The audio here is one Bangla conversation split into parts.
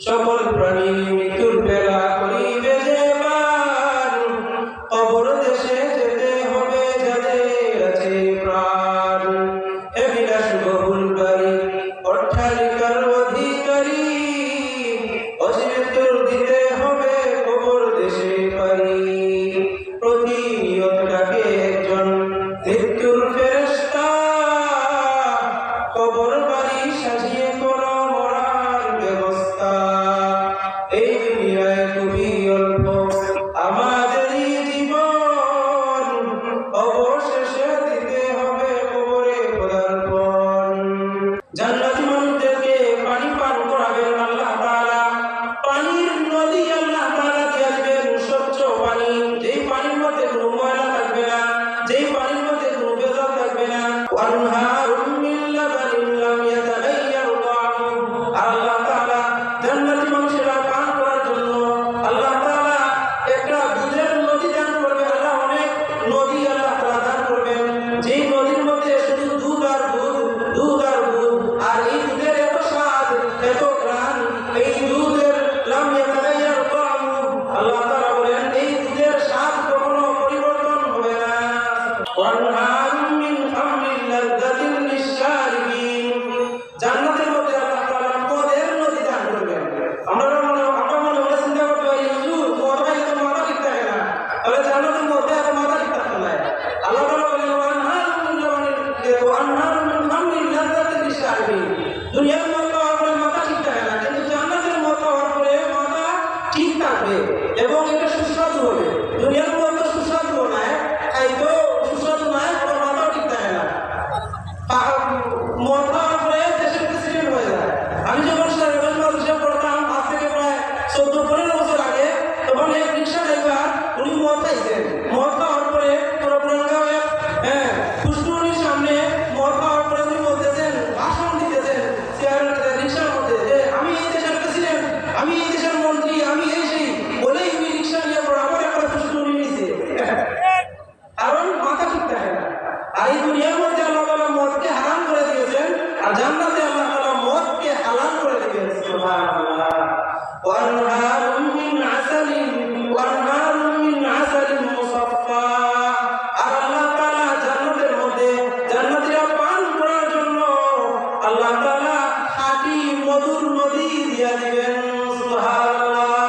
সকল প্রাণী মৃত্যুর বেলা করিবে যে পার, কবর দেশে যেতে হবে যাদের আছে প্রাণ। হে বিলাসবহুল বাড়ি অট্টালিকার অধিকারী, অচিরের দিতে হবে কবর দেশে পারি। প্রতিনিয়ত ডাকে একজন মৃত্যুর ফেরেশতা, কবর বাড়ি সাজিয়ে করো মরার ব্যবস্থা। এই দুনিয়ায় খুবই অল্প আমাদেরই জীবন, অবশেষে দিতে হবে কবরে পদার্পণ। জান্নাতি মানুষদেরকে পানি পান করাবেন আল্লাহ তাআলা। পানির নদী আল্লাহ তাআলা দিয়ে দিবেন স্বচ্ছ পানি, যেই পানির মধ্যে কোনো ময়লা থাকবে না, যেই পানির মধ্যে কোনো ভেজাল থাকবে না। ওয়ানহারুম মিন লাবানিন লাম ইয়াতাগায়্যার তা'আমুহু। আল্লাহ তাআলা জান্নাতি মানুষেরা পান করার জন্য আল্লাহ তাআলা একটা দুধের নদী দান করবে। আল্লাহ অনেক নদী আল্লাহ তাআলা দান করবেন, যেই নদীর মধ্যে শুধু দুধ আর দুধ, দুধ আর দুধ। আর এই দুধের এত স্বাদ, এত ঘ্রাণ, এই দুধের লাম ইয়াতাগায়্যার তা'আমুহু। আল্লাহ তাআলা বলেন এই দুধের স্বাদ কখনো পরিবর্তন হবে না। ওয়ানহারুম মিন খামরিন লাযযাতিন লিশ-শারিবিন। জান্নাতের মধ্যে আল্লাহ তাআলা মদের নদী দান করবেন। আমরা মনে চিন্তা করতে পারি হুজুর মদ খাইলে তো মাথা ঠিক থাকে না, তাহলে জান্নাতের মধ্যে এত মাথা ঠিক থাকতে নাই। আল্লাহ তাআলা বলেন ওয়ানহারুম মিন খামরিন লাযযাতিন লিশ-শারিবিন। দুনিয়ার মদ খাওয়ার পরে মাথা ঠিক থাকে না, কিন্তু জান্নাতের মদ খাওয়ার পরে মাথা ঠিক থাকবে এবং এটা সুস্বাদু হবে। দুনিয়ার মদ তো সুস্বাদু নয়, খাইতো সুস্বাদু নয়, আবার মাথাও ঠিক থাকে না। মদ খাওয়ার পরে দেশের প্রেসিডেন্ট হয়ে যায়। আমি যখন সাহেবের মাদ্রাসা পড়তাম আজ থেকে প্রায় 14-15 বছর আগে, তখন এক রিক্সা ড্রাইভার উনি মদ খাইছেন। মদ খাওয়ার পরে পুরোপুরানগাঁওয়ে ফুসকুনির সামনে মদ খাওয়ার পরে উনি বলতেছেন, ভাষণ দিতেছেন রিক্সার মধ্যে যে আমি এই দেশের প্রেসিডেন্ট, আমি এই দেশের মন্ত্রী, আমি এই সেই বলেই উনি রিক্সা নিয়ে বরাবর একটা ফুসকুনি নিয়েছে, কারণ মাথা ঠিক থাকে না। আর এই দুনিয়ার মধ্যে আল্লাহ তাআলা মদকে হারাম করে দিয়েছেন, আর জান্নাতে আল্লাহ তাআলা মদকে হালাল করে দিবেন। সুবহানাল্লাহ। ওয়ানহারুম মিন আসালিন মুসাফফা। আর আল্লাহ তাআলা জান্নাতের মধ্যে জান্নাতীরা পান করার জন্য আল্লাহ তাআলা খাঁটি মধুর নদী দিয়া দিবেন। সুবহানাল্লাহ।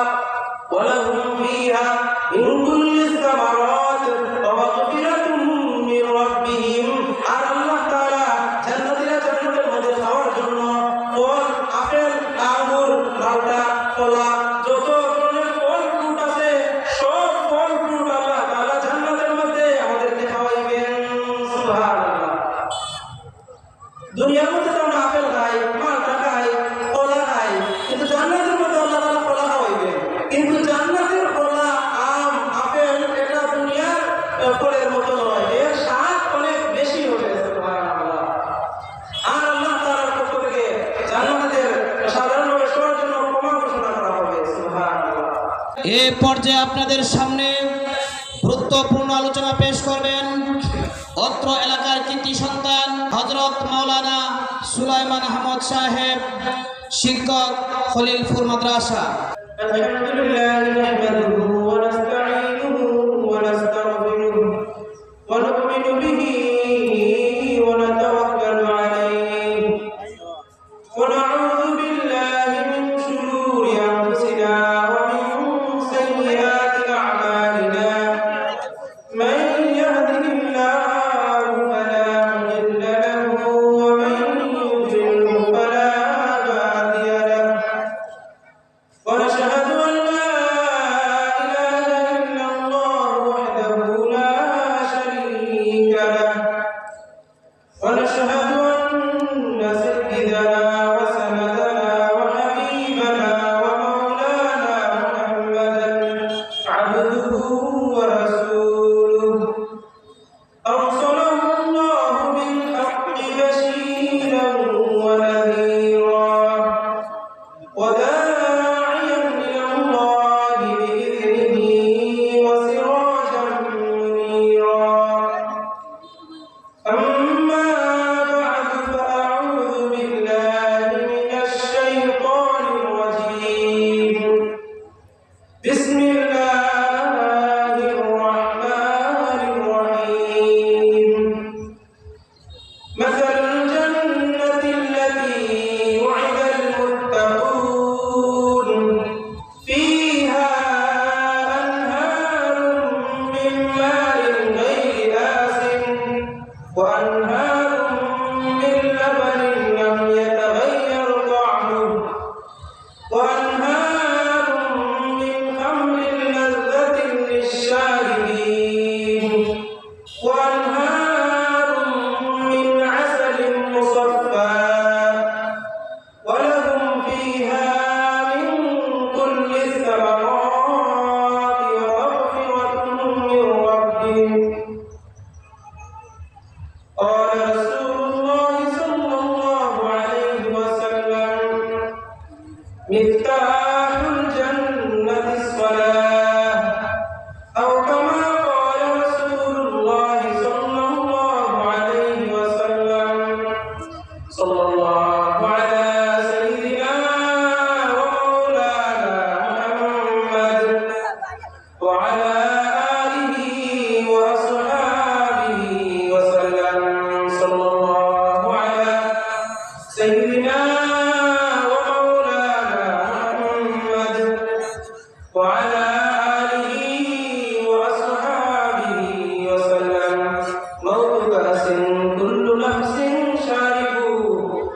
ওয়ালাহুম ফিহা মিন কুল্লিস সামারাত ওয়া মাগফিরাতুম মির রাব্বিহিম। আর আল্লাহ তাআলা জান্নাতীরা জান্নাতের মধ্যে খাওয়ার জন্য ফল, আপেল, আঙ্গুর, মালটা, কলা, যত ধরনের ফল ফ্রুট আছে সব ফল ফ্রুট আল্লাহ তাআলা জান্নাতের মধ্যে আমাদেরকে খাওয়াইবেন। সুবহানাল্লাহ। দুনিয়ার মধ্যে তো আমরা আপেল খাই, মালটা খাই, কলা খাই, কিন্তু জান্নাতের মধ্যে আল্লাহ তাআলা কলা খাওয়াইবেন। কিন্তু জান্নাতের কলা, আম, আপেল এটা দুনিয়ার ফলের মতো নয়, এর স্বাদ অনেক বেশি হবে। সুবহানাল্লাহ। আর আল্লাহ তাআলার পক্ষ থেকে জান্নাতের সাধারণভাবে সবার জন্য ক্ষমা ঘোষণা করা হবে। সুবহানাল্লাহ। এ পর্যায়ে আপনাদের সামনে গুরুত্বপূর্ণ আলোচনা পেশ করবেন অত্র এলাকার কৃতি সন্তান হযরত মাওলানা সুলাইমান আহমদ সাহেব, শিক্ষক খলিলপুর মাদ্রাসা। আলহামদুলিল্লাহ নাহমাদুহু ওয়া নাস্তাঈনুহু ওয়া নাস্তাগফিরুহু ওয়া নু'মিনু বিহি ওয়া নাতাওয়াক্কালু আলাইহি ওয়া না'উযু বিল্লাহি মিন শুরুরি আনফুসিনা ওয়া মিন সাইয়্যাতি আ'মালিনা। মান ইয়াহদিহিল্লাহু ফালা মুদিল্লা লাহু ওয়া মান يضلل فلا هادي له ونشهد أن لا إله وأنهار من خمر لذة للشاربين وأنهار من عسل مصفى ولهم فيها من كل الثمرات ومغفرة من ربهم قال رسول الله صلى الله عليه وسلم مفتاح الجنة الصلاة أو كما قال رسول الله صلى الله عليه وسلم صلى الله على سيدنا ومولانا محمد وعلى آله وأصحابه وسلم صلى الله على سيدنا ومولانا محمد وعلى آله وأصحابه وسلم موت كأس كل نفس شارب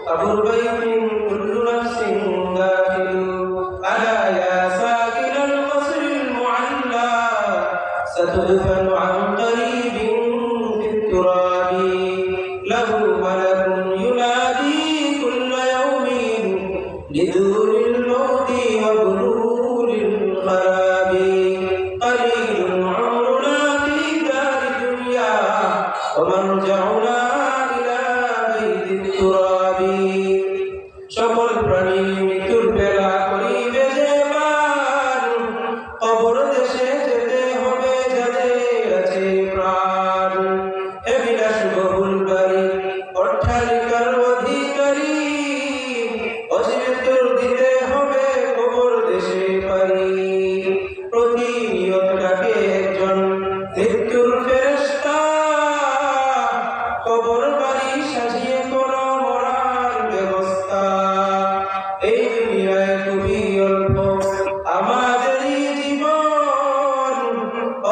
أبو البيت كل نفس داخل ألا يا ساكن القصر المعلى ستدفن عن قريب في التراب له ملك ينادي كل يوم لدور الموت وبلور الخراب قليل عمرنا في دار الدنيا ومرجعنا إلى بيت التراب সকল প্রাণী মৃত্যুর বেলা করিবে যে পার কবর দেশে যেতে হবে যাদের আছে প্রাণ হে বিলাসবহুল বাড়ি অট্টালিকার অধিকারী অচিরের দিতে হবে কবর দেশে পারি প্রতিনিয়ত ডাকে একজন মৃত্যুর ফেরেশতা কবর বাড়ি সাজিয়ে করো মরার ব্যবস্থা এই দুনিয়ায় খুবই অল্প আমাদেরই জীবন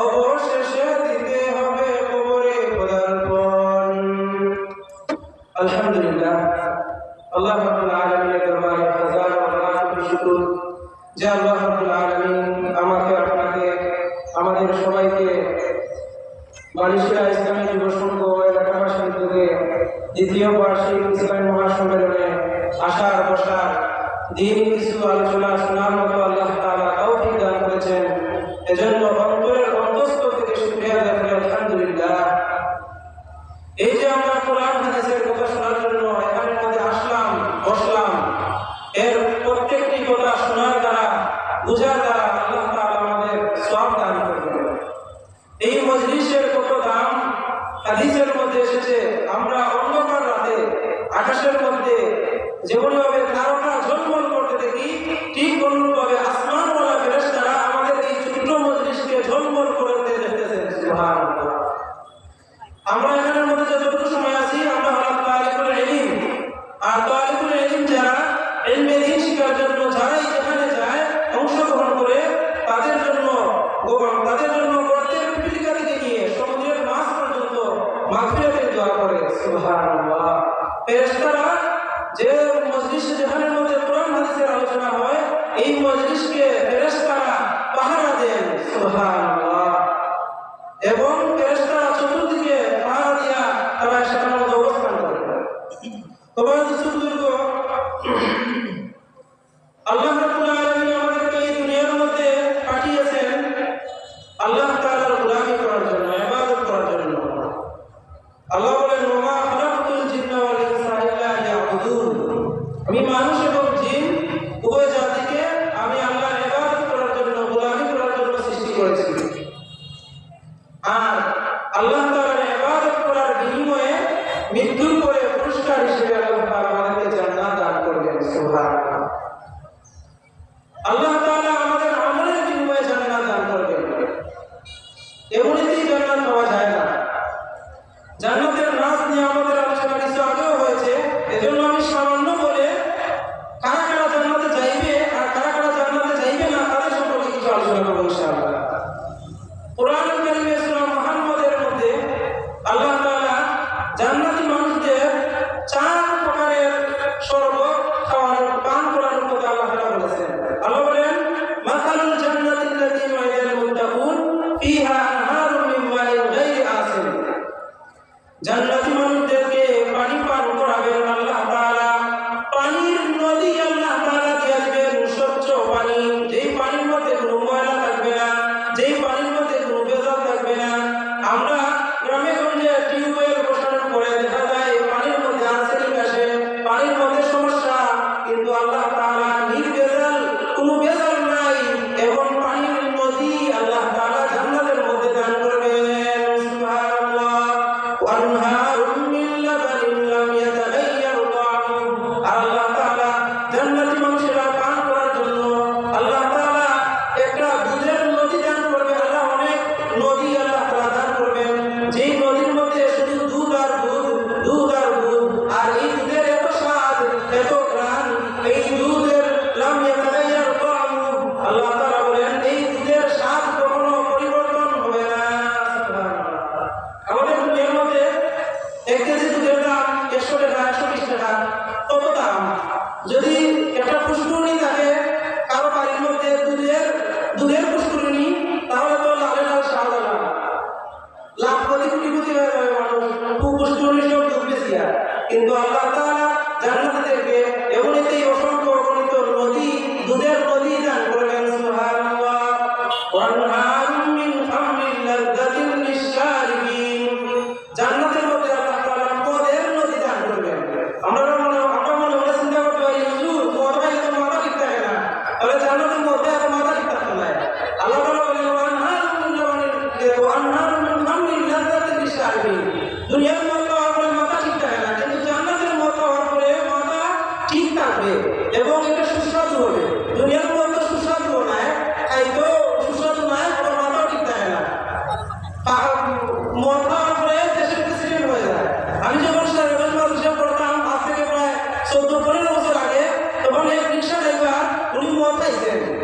অবশেষে দিতে হবে কবরে পদার্পণ আলহামদুলিল্লাহ আল্লাহ রাব্বুল আলামিনের দরবারে হাজার লাখ শুকর যে আল্লাহ রাব্বুল আলামিন আমাকে আপনাকে আমাদের সবাইকে বালিশিয়া ইসলামী যুব সংঘ এলাকাবাসীর উদ্যোগে দ্বিতীয় বার্ষিক ইসলামী মহাসম্মেলনে আসার বসার দিন কিছু আলোচনা শোনার মতো আল্লাহ তাআলা তৌফিক দান করেছেন এজন্য অন্তরের অন্তঃস্থল থেকে শুকরিয়া আদায় করি আলহামদুলিল্লাহ এই যে আমরা কোরআন হাদিসের কথা শোনার জন্য এখানের মধ্যে আসলাম বসলাম এর প্রত্যেকটি কথা শোনার দ্বারা বুঝার দ্বারা আল্লাহ তাআলা আমাদের সওয়াব দান করবেন এই মজলিসের কত দাম হাদিসের মধ্যে এসেছে আমরা অন্ধকার রাতে আকাশের মধ্যে যেমনভাবে তারকা ঝলমল করতে দেখি ঠিক অনুরূপভাবে আসমানওয়ালা ফেরেশতারা আমাদের এই ছোট্ট মজলিসকে ঝলমল করতে দেখতেছেন সুবহানাল্লাহ আমরা এখানের মধ্যে যতটুকু সময় আছি আমরা হলাম তালিবুল ইলম আর তালিবুল ইলম যারা ইলমে দ্বীন শিখার জন্য যারাই যেখানে যায় অংশগ্রহণ করে তাদের জন্য প্রত্যেক পিপিলিকা থেকে নিয়ে সমুদ্রের মাছ পর্যন্ত মাগফিরাতের দোয়া করে সুবহানাল্লাহ ফেরেশতারা যে মজলিসে যেখানের মধ্যে কোরআন হাদিসের আলোচনা হয় এই মজলিসকে ফেরেশতারা পাহারা দেন সুবহানাল্লাহ এবং ফেরেশতারা চতুর্দিকে পাহারা দিয়া তারা সেখানের মধ্যে অবস্থান করে তোমার সুদীর্ঘ আল্লাহ রাব্বুল আলামিন আমাদেরকে এই দুনিয়ার মধ্যে পাঠিয়েছেন আল্লাহ তাআলার গোলামি করার জন্য ইবাদত করার জন্য আল্লাহ বলেন ওয়া খালাকতুল জিন্না ওয়াল ইনসা ইল্লা লিয়াবুদুন আমি মানুষ এবং জিন উভয় জাতিকে আমি আল্লাহর ইবাদত করার জন্য গোলামি করার জন্য সৃষ্টি করেছি আর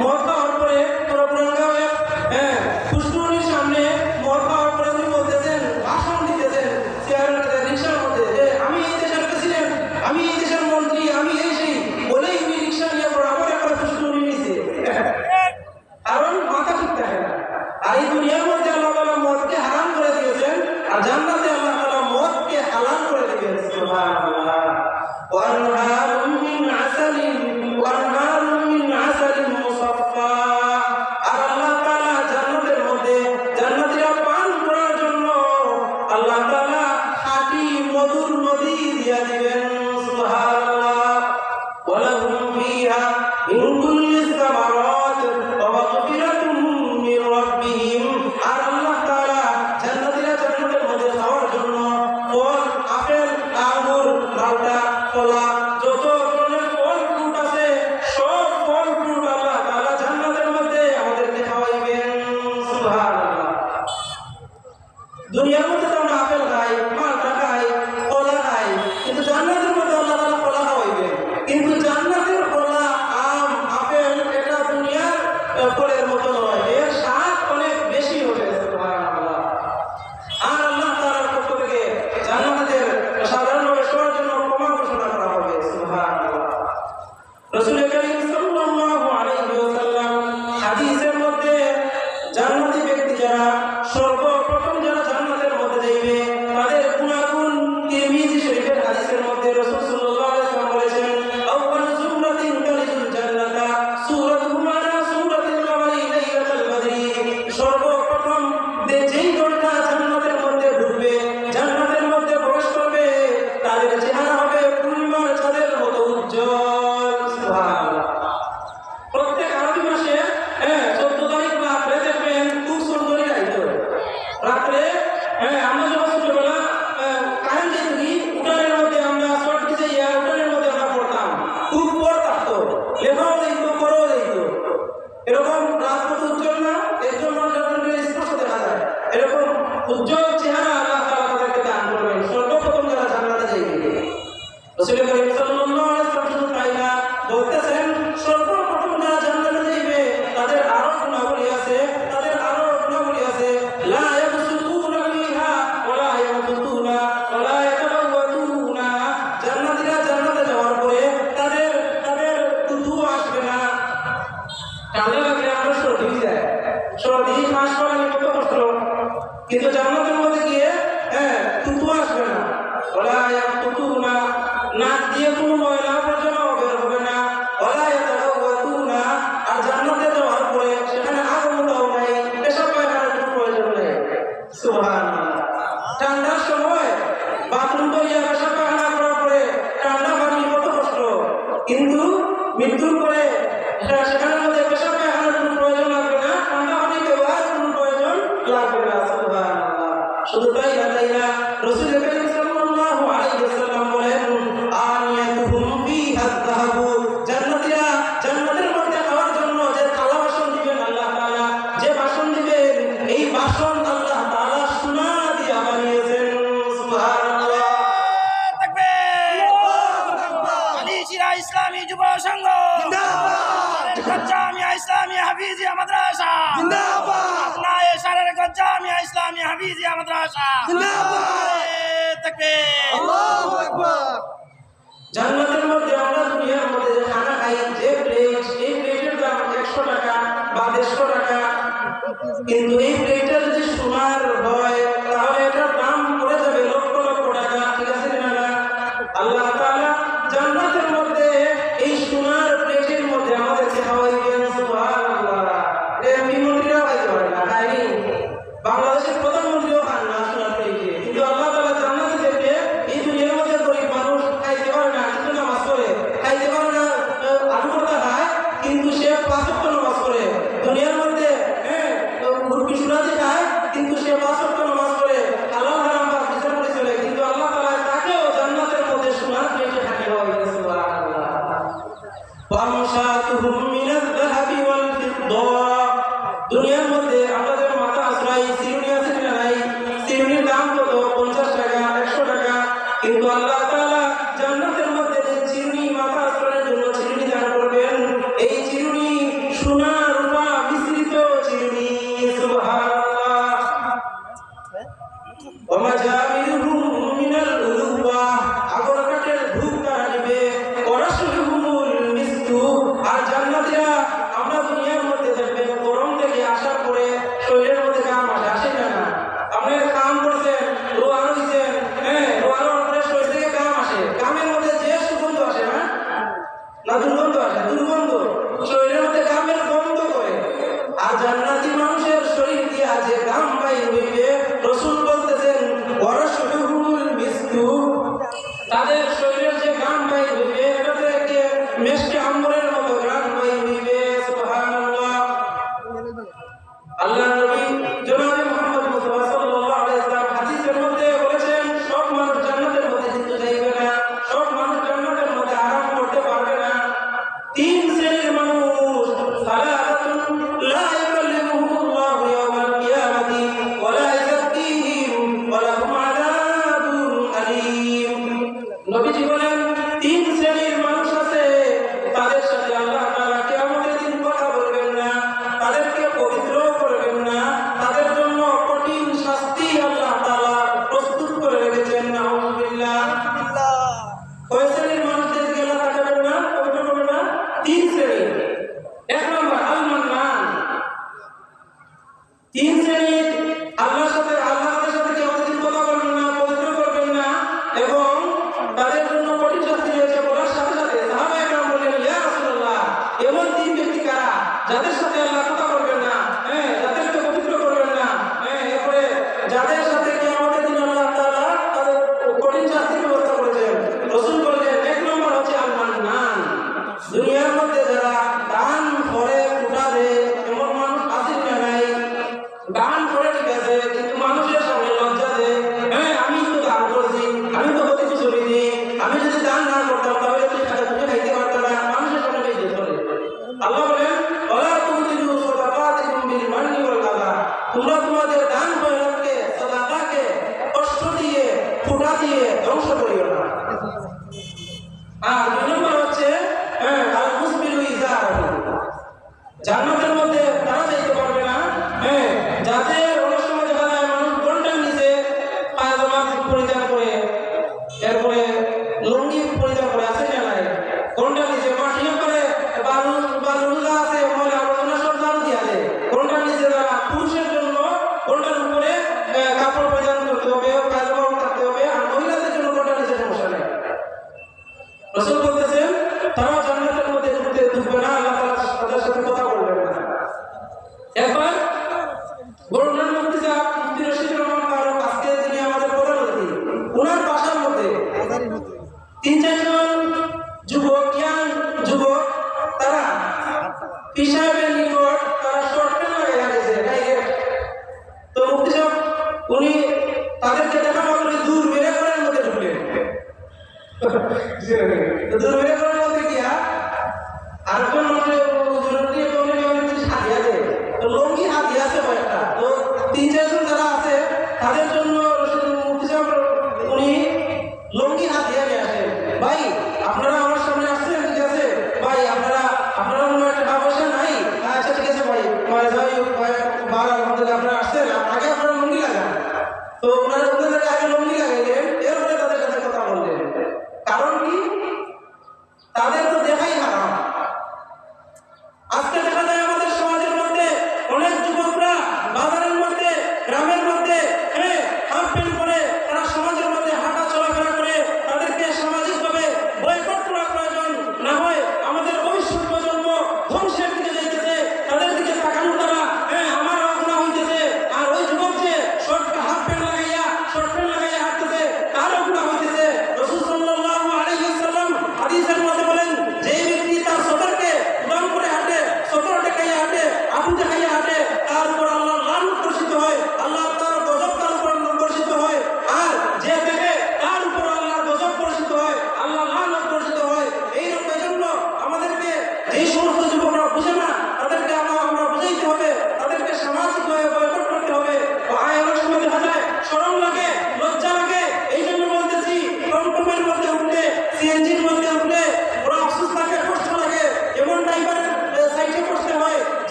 মদ খাওয়ার পরে তোরা পুরানগাঁওয়ে পুষ্করণীর সামনে মদ খাওয়ার পরে উনি বলতেছেন, ভাষণ দিতেছেন রিক্সার মধ্যে যে আমি এই দেশের প্রেসিডেন্ট, আমি এই দেশের মন্ত্রী, আমি এই সেই বলেই উনি রিক্সা নিয়ে বরাবর একটা পুষ্করণী নিয়েছে, কারণ মাথা ঠিক থাকে না। আর এই দুনিয়ার মধ্যে আল্লাহ তাআলা মদকে হারাম করে দিয়েছেন, আর জান্নাতে আল্লাহ তাআলা মদকে হালাল করে দিয়েছেন। সুবহানাল্লাহ। وأنهار من عسل مصفى। আর আল্লাহ তাআলা জান্নাতের মধ্যে জান্নাতীরা পান করার জন্য আল্লাহ তাআলা খাঁটি মধুর নদী দিয়া দিবেন। সুবহানাল্লাহ। ওয়ালাহুম ফিহা মিন কুল্লি সামারাত ওয়া মাগফিরাতুম মির রাব্বিহিম। আর আল্লাহ তাআলা জান্নাতীরা জান্নাতের মধ্যে খাওয়ার জন্য ফল, আপেল, আঙ্গুর, মালটা, কলা, যত ধরনের ফল ফ্রুট আছে সব ফল ফ্রুট আল্লাহ তাআলা জান্নাতের মধ্যে আমাদেরকে খাওয়াইবেন। সুবহানাল্লাহ। দুনিয়ার মধ্যে তো আমরা আপেল খাই, মালটা খাই, কলা খাই, কিন্তু জান্নাতের মধ্যে আল্লাহ তাআলা কলা খাওয়াইবেন। কিন্তু জান্নাতের কলা, আম, আপেল এটা দুনিয়ার ফলের মতো নয়, এর স্বাদ অনেক বেশি হবে। সুবহানাল্লাহ। আর আল্লাহ তাআলার পক্ষ থেকে জান্নাতের সাধারণভাবে সবার জন্য প্রমাণ ঘোষণা করা হবে। সুবহানাল্লাহ। রাসূল করিম সাল্লাল্লাহু আলাইহি ওয়াসাল্লাম হাদিসের মধ্যে জান্নাতি ব্যক্তি যারা সর্বপ্রথম যারা জান্নাতের মধ্যে যাইবে তাদের গুণাগুণ তিরমিজি শরীফের হাদিসের মধ্যে রাসূল সাল্লাল্লাহু আলাইহি ওয়াসাল্লাম বলেছেন, আউয়াল জুমরাতিন তালিজুল জান্নাতা সূরাতুহুম আলা সূরাতিল কামারি লাইলাতুল বদরি। সর্বপ্রথম যেই দলটা জান্নাতের মধ্যে ঢুকবে, জান্নাতের মধ্যে প্রবেশ করবে, তাদের চেহারা হবে পূর্ণিমার চাঁদের মতো উজ্জ্বল। সুবহানাল্লাহ। প্রত্যেক আরবি মাসে 14 তারিখ রাত্রে দেখবেন খুব সুন্দরী লাইট রাত্রে। আমরা যখন ছোটবেলা কারেন্ট যেত কি উঠানের মধ্যে আমরা শর্ট পিছে উঠানের মধ্যে আমরা পড়তাম, খুব পর থাকতো, লেখাও দেখতো, পড়াও দেখতো। এরকম রাত কত উজ্জ্বল না, এর জন্য স্পষ্ট দেখা যায়। এরকম উজ্জ্বল চেহারা আল্লাহ তাআলা তাদেরকে দান করবেন সর্বপ্রথম যারা জান্নাতে যাইবে। রাসূল করিম সাল্লাল্লাহু আলাইহি ওয়াসাল্লাম শুধু তাই না, বলতেছেন সর্বপ্রথম যারা জান্নাতে যাইবে তাদের আরো গুণাবলী আছে, তাদের আরো গুণাবলী আছে। লা ইয়াবসুতুনা ফিহা ওয়া লা ইয়ামকুতুনা ওয়া লা ইয়াতাবাওয়াতুনা। জান্নাতীরা জান্নাতে যাওয়ার পরে তাদের দুধু আসবে না। ঠান্ডা লাগলে আমরা সর্দি হয়ে যায়, সর্দি শ্বাস ফেলানি কত কষ্ট, কিন্তু জান্নাতের মধ্যে গিয়ে তুতু আসবে না। ওলা ইয়াকুতুনা, নাক দিয়ে কোনো ময়লা আবর্জনা বের হবে না। ওলা ইয়াতাওয়াতুনা। আর জান্নাতে যাওয়ার পরে সেখানে আগুনটাও নাই, পেশাব পায়খানার কোনো প্রয়োজন নেই। সুবহানাল্লাহ। ঠান্ডার সময় বাথরুম করিয়া পেশাব পায়খানা করার পরে ঠান্ডা পানি কত কষ্ট, কিন্তু মৃত্যুর পরে সেখানের মধ্যে পেশাব পায়খানার কোনো প্রয়োজন লাগবে না, ঠান্ডা পানি ব্যবহার কোনো প্রয়োজন লাগবে না। সুবহানাল্লাহ। শুধু তাই না, রাসূল করিম সাল্লাল্লাহু আলাইহি ওয়াসাল্লাম বলেন, আনিয়াতুহুম ফিহা যাহাবু। জান্নাতীরা জান্নাতের মধ্যে খাওয়ার জন্য যে থালা বাসন দিবেন আল্লাহ তাআলা, যে বাসন দিবেন এই বাসন আল্লাহ তাআলা সোনা দিয়ে বানিয়েছেন। সুবহানাল্লাহ। তাকবীর। আলিশিরা ইসলামী যুব সংঘ জিন্দাবাদ। জামিয়া ইসলামিয়া হাফিজিয়া মাদ্রাসা জিন্দাবাদ। আপনায়ে শারের জামিয়া ইসলামিয়া হাফিজিয়া মাদ্রাসা জিন্দাবাদ। তাকবীর। আল্লাহু আকবার। জান্নাতের মধ্যে আমরা দুনিয়ার মধ্যে যে খানা খাই, যে প্লেট, এই প্লেটের দাম 100 টাকা বা 150 টাকা, কিন্তু এই প্লেটটা যদি সোনার হয় তাহলে এটার দাম পড়ে যাবে লক্ষ লক্ষ টাকা। ঠিক আছে না? আল্লাহ তাআলা জান্নাতের মধ্যে এই সোনার প্লেটের মধ্যে আমাদেরকে খাওয়াইবেন। সুবহানাল্লাহ। এমপি মন্ত্রীরা খাইতে পারে না, খায়নি। বাংলাদেশের প্রধানমন্ত্রীও খান না সোনার প্লেটে, কিন্তু আল্লাহ তাআলা জান্নাতে দেখে এই দুনিয়ার মধ্যে গরিব মানুষ খাইতে পারে না, কিন্তু নামাজ পড়ে, খাইতে পারে না, আলু ভর্তা খায়, কিন্তু সে 5 ওয়াক্ত নামাজ পড়ে। দুনিয়ার মধ্যে মুরগি সুরাজি খায়, কিন্তু সে 5 ওয়াক্ত নামাজ সোনা রূপা মিশ্রিত চিনি সুবহানাল্লাহ ওয়া মাজামিরুহুম মিনাল উলুওয়া আগর কাঠের ধূপ তারা নিবে ওয়ারাসুহুমুল মিসতু আর জান্নাতীরা আমরা দুনিয়ার মধ্যে দেখবেন গরম থেকে আসার পরে শরীরের মধ্যে ঘাম আসে না না আপনি কাম করছেন রোয়ানো দিচ্ছেন রোয়ানোর পরে শরীর থেকে ঘাম আসে ঘামের মধ্যে যে সুগন্ধ আসে না না দুর্গন্ধ আসে দুর্গন্ধ শরীরের মধ্যে ঘামের গন্ধ করে আর জান্নাতি মানুষের শরীর দিয়ে যে ঘাম বাইর হইবে রাসূল বলতেছেন ওয়ারাসুহুমুল মিসতু তাদের শরীরের যে ঘাম বাইর হইবে এটা থেকে মিষ্টি আম্বরের মতো ঘ্রাণ বাইর হইবে সুবহানাল্লাহ আল্লাহ নবী জনাব মুহাম্মদ মুস্তাফা সাল্লাল্লাহু আলাইহি ওয়াসাল্লাম হাদিসের মধ্যে বলেছেন সব মানুষ জান্নাতের মধ্যে যেতে চাইবে না সব মানুষ জান্নাতের মধ্যে আরাম করতে পারবে না তিন শ্রেণীর মানুষ সালাতুন লা ইউকাল্লিমুহুল্লাহু ইয়াওমাল কিয়ামাতি ওয়া লা ইযাক্কিহিম ওয়া লাহুম আযাবুন আলীম নবীজি বলেন তিন শ্রেণীর মানুষ আছে তাদের সাথে আল্লাহ তাআলা কিয়ামতের দিন কথা বলবেন না তাদেরকে পবিত্র করবেন না তাদের জন্য কঠিন শাস্তি আল্লাহ তাআলা প্রস্তুত করে রেখেছেন নাউযুবিল্লাহ কয় শ্রেণীর মানুষদেরকে আল্লাহ তাকাবেন না পবিত্র করবেন না তিন শ্রেণী এক নম্বর আল মান্নান তিন শ্রেণী আল্লাহর সাথে কিয়ামতের দিন কথা বলবেন না পবিত্র করবেন না এবং তাদের জন্য কঠিন শাস্তি রয়েছে বলার সাথে সাথে সাহাবায়ে কেরাম বললেন ইয়া রাসূলুল্লাহ এমন তিন ব্যক্তি কারা যাদের সাথে আল্লাহ কথা বলবেন না যাদেরকে পবিত্র করবেন না এরপরে যাদের সাথে কিয়ামতের দিন আল্লাহ তাআলা তাদের কঠিন শাস্তির ব্যবস্থা করেছেন রাসূল বললেন এক নম্বর হচ্ছে আল মান্নান দুনিয়ার মধ্যে যারা দান করে কুটা দেয় এমন মানুষ আছে না নাই দান করে ঠিক আছে কিন্তু মানুষের সামনে লজ্জা দেয় আমি তো দান করছি আমি তো কত কিছু দিই আমি যদি দান না করতাম তাহলে তুই খাইতে পারতাম না মানুষের সামনে বেশি ধরে আল্লাহ বলেন ওয়ালা তুবতিলু সাদাকাতিকুম বিল মান্নি ওয়াল আযা তোমরা তোমাদের দান খয়রাতকে সাদাকাকে কষ্ট দিয়ে ফুটা দিয়ে ধ্বংস করিও না আর দুই নম্বর হচ্ছে আল মুসবিলু ইজারাহু জান্নাতের মধ্যে তারা যাইতে পারবে না যাদের অনেক সময় দেখা যায় মানুষ ঘন্টার নিচে পায়জামা পরিধান করে এরপরে লুঙ্গি পরিধান করে আছে না নাই ঘন্টার নিচে মাটিও করে বালুগা আছে ময়লা আবর্জনা সব ঝাড়ু দিয়ে দেয় ঘন্টার নিচে যারা পুরুষের জন্য ঘন্টার উপরে কাপড় পরিধান করতে হবে পায়জামা থাকতে হবে আর মহিলাদের জন্য ঘন্টার নিচে সমস্যা নেই রাসূল বলতেছেন তারা জান্নাতের মধ্যে ঢুকবে না আল্লাহ তাআলা তাদের সাথে কথা বলবেন না একবার বরুণার মুফতি সাহেব মুফতি রশিদুর রহমান ফারুক আজকে তিনি আমাদের প্রধান অতিথি ওনার বাসার মধ্যে তিন চারজন যুবক ইয়াং যুবক তারা পিসাবের নিকট তারা শর্ট প্যান্ট লাগিয়ে গেছে ডাইরেক্ট তো মুফতি সাহেব উনি তাদেরকে দেখা মাত্র দূর বেড়ে ঘরের মধ্যে ঢুকলেন দূর বেড়ে ঘরের মধ্যে গিয়া আর কোন লঙ্গি হাতি আছে কয়েকটা তো তিন চারজন যারা আছে তাদের জন্য মুফতি সাহেব উনি লঙ্গি হাতিয়া নিয়ে আসেন ভাই আপনারা আমার সামনে আসছেন ঠিক আছে ভাই আপনারা মনে হয় টাকা পয়সা নাই আচ্ছা ঠিক আছে ভাই আলহামদুলিল্লাহ আপনারা আসছেন আগে আপনারা লঙ্গি লাগান তো ওনাদের আগে লঙ্গি লাগাইলেন এরপরে তাদের সাথে কথা বললেন কারণ কি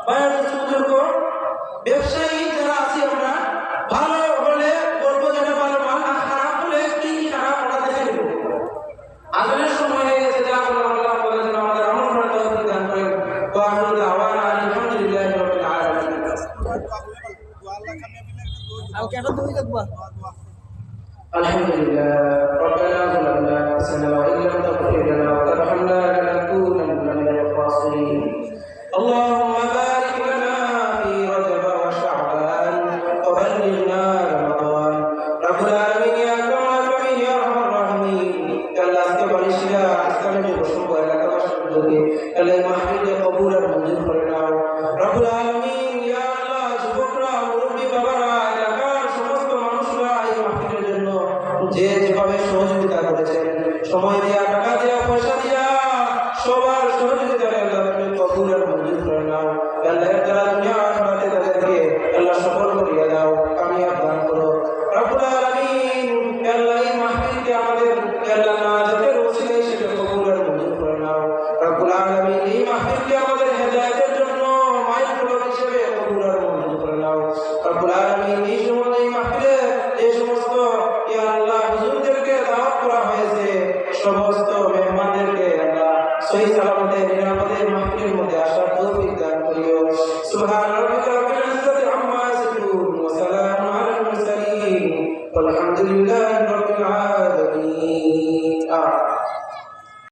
মায়ের বুজুর্গ ব্যবসায়ী যারা আছি আমরা ভালো হলে বলবো যেটা ভালো মাল, আর খারাপ হলে কি খারাপ ওটা দেখে নেব। আজকের সময় হয়ে গেছে, যা বললাম আল্লাহ বলে যেন আমাদের আমল করার তৌফিক দান করেন। ওয়া আখিরু দাওয়ানা আলহামদুলিল্লাহি রাব্বিল আলামিন। আলহামদুলিল্লাহ রব্বানা যালামনা আনফুসানা ওয়া ইন লাম তাগফির লানা ওয়া তারহামনা লানাকুনান্না মিনাল খাসিরিন। اللهم بارك لنا في رجب وشعبان وبلغنا رمضان رب العالمين يا اكرم الاكرمين يا ارحم الراحمين। আল্লাহ আজকে বারিশিয়া ইসলামের যে প্রসঙ্গ এলাকাবাসীকে আল্লাহ মাহফিলে কবুল আর মঞ্জুর করে নাও রব্বুল আলামিন। ইয়া আল্লাহ যুবকরা, মুরব্বী বাবারা, এলাকার সমস্ত মানুষরা এই মাহফিলের জন্য যে যেভাবে সহযোগিতা করেছেন, সময় দেয়া, টাকা দেয়া, পয়সা দেয়া, সবার সহযোগিতা আল্লাহ তুমি কবুল আর মঞ্জুর করে নাও। আল্লাহ এর দ্বারা দুনিয়া আখিরাতে তাদেরকে আল্লাহ সফল করিয়া দাও, কামিয়াব দান করো রব্বুল আলামিন। আল্লাহ এই মাহফিলকে আমাদের আল্লাহ নাজাতের ওসিলা হিসেবে কবুল আর মঞ্জুর করে নাও রব্বুল আলামিন। এই মাহফিলকে আমাদের হেদায়েতের জন্য মাইলফলক হিসেবে কবুল আর মঞ্জুর করে নাও রব্বুল আলামিন। এই সময় এই মাহফিলে যে সমস্ত ইয়া আল্লাহ হুজুরদেরকে দাওয়াত করা হয়েছে, সমস্ত মেহমানদেরকে আল্লাহ সহি সালামতে নিরাপদে মাহফিলের মধ্যে আসার তৌফিক দান করিও। সুবহান রাব্বিকা রাব্বিল ইজ্জাতি আম্মা ইয়াসিফুন ওয়া সালামুন আলাল মুরসালিন ওয়ালহামদুলিল্লাহি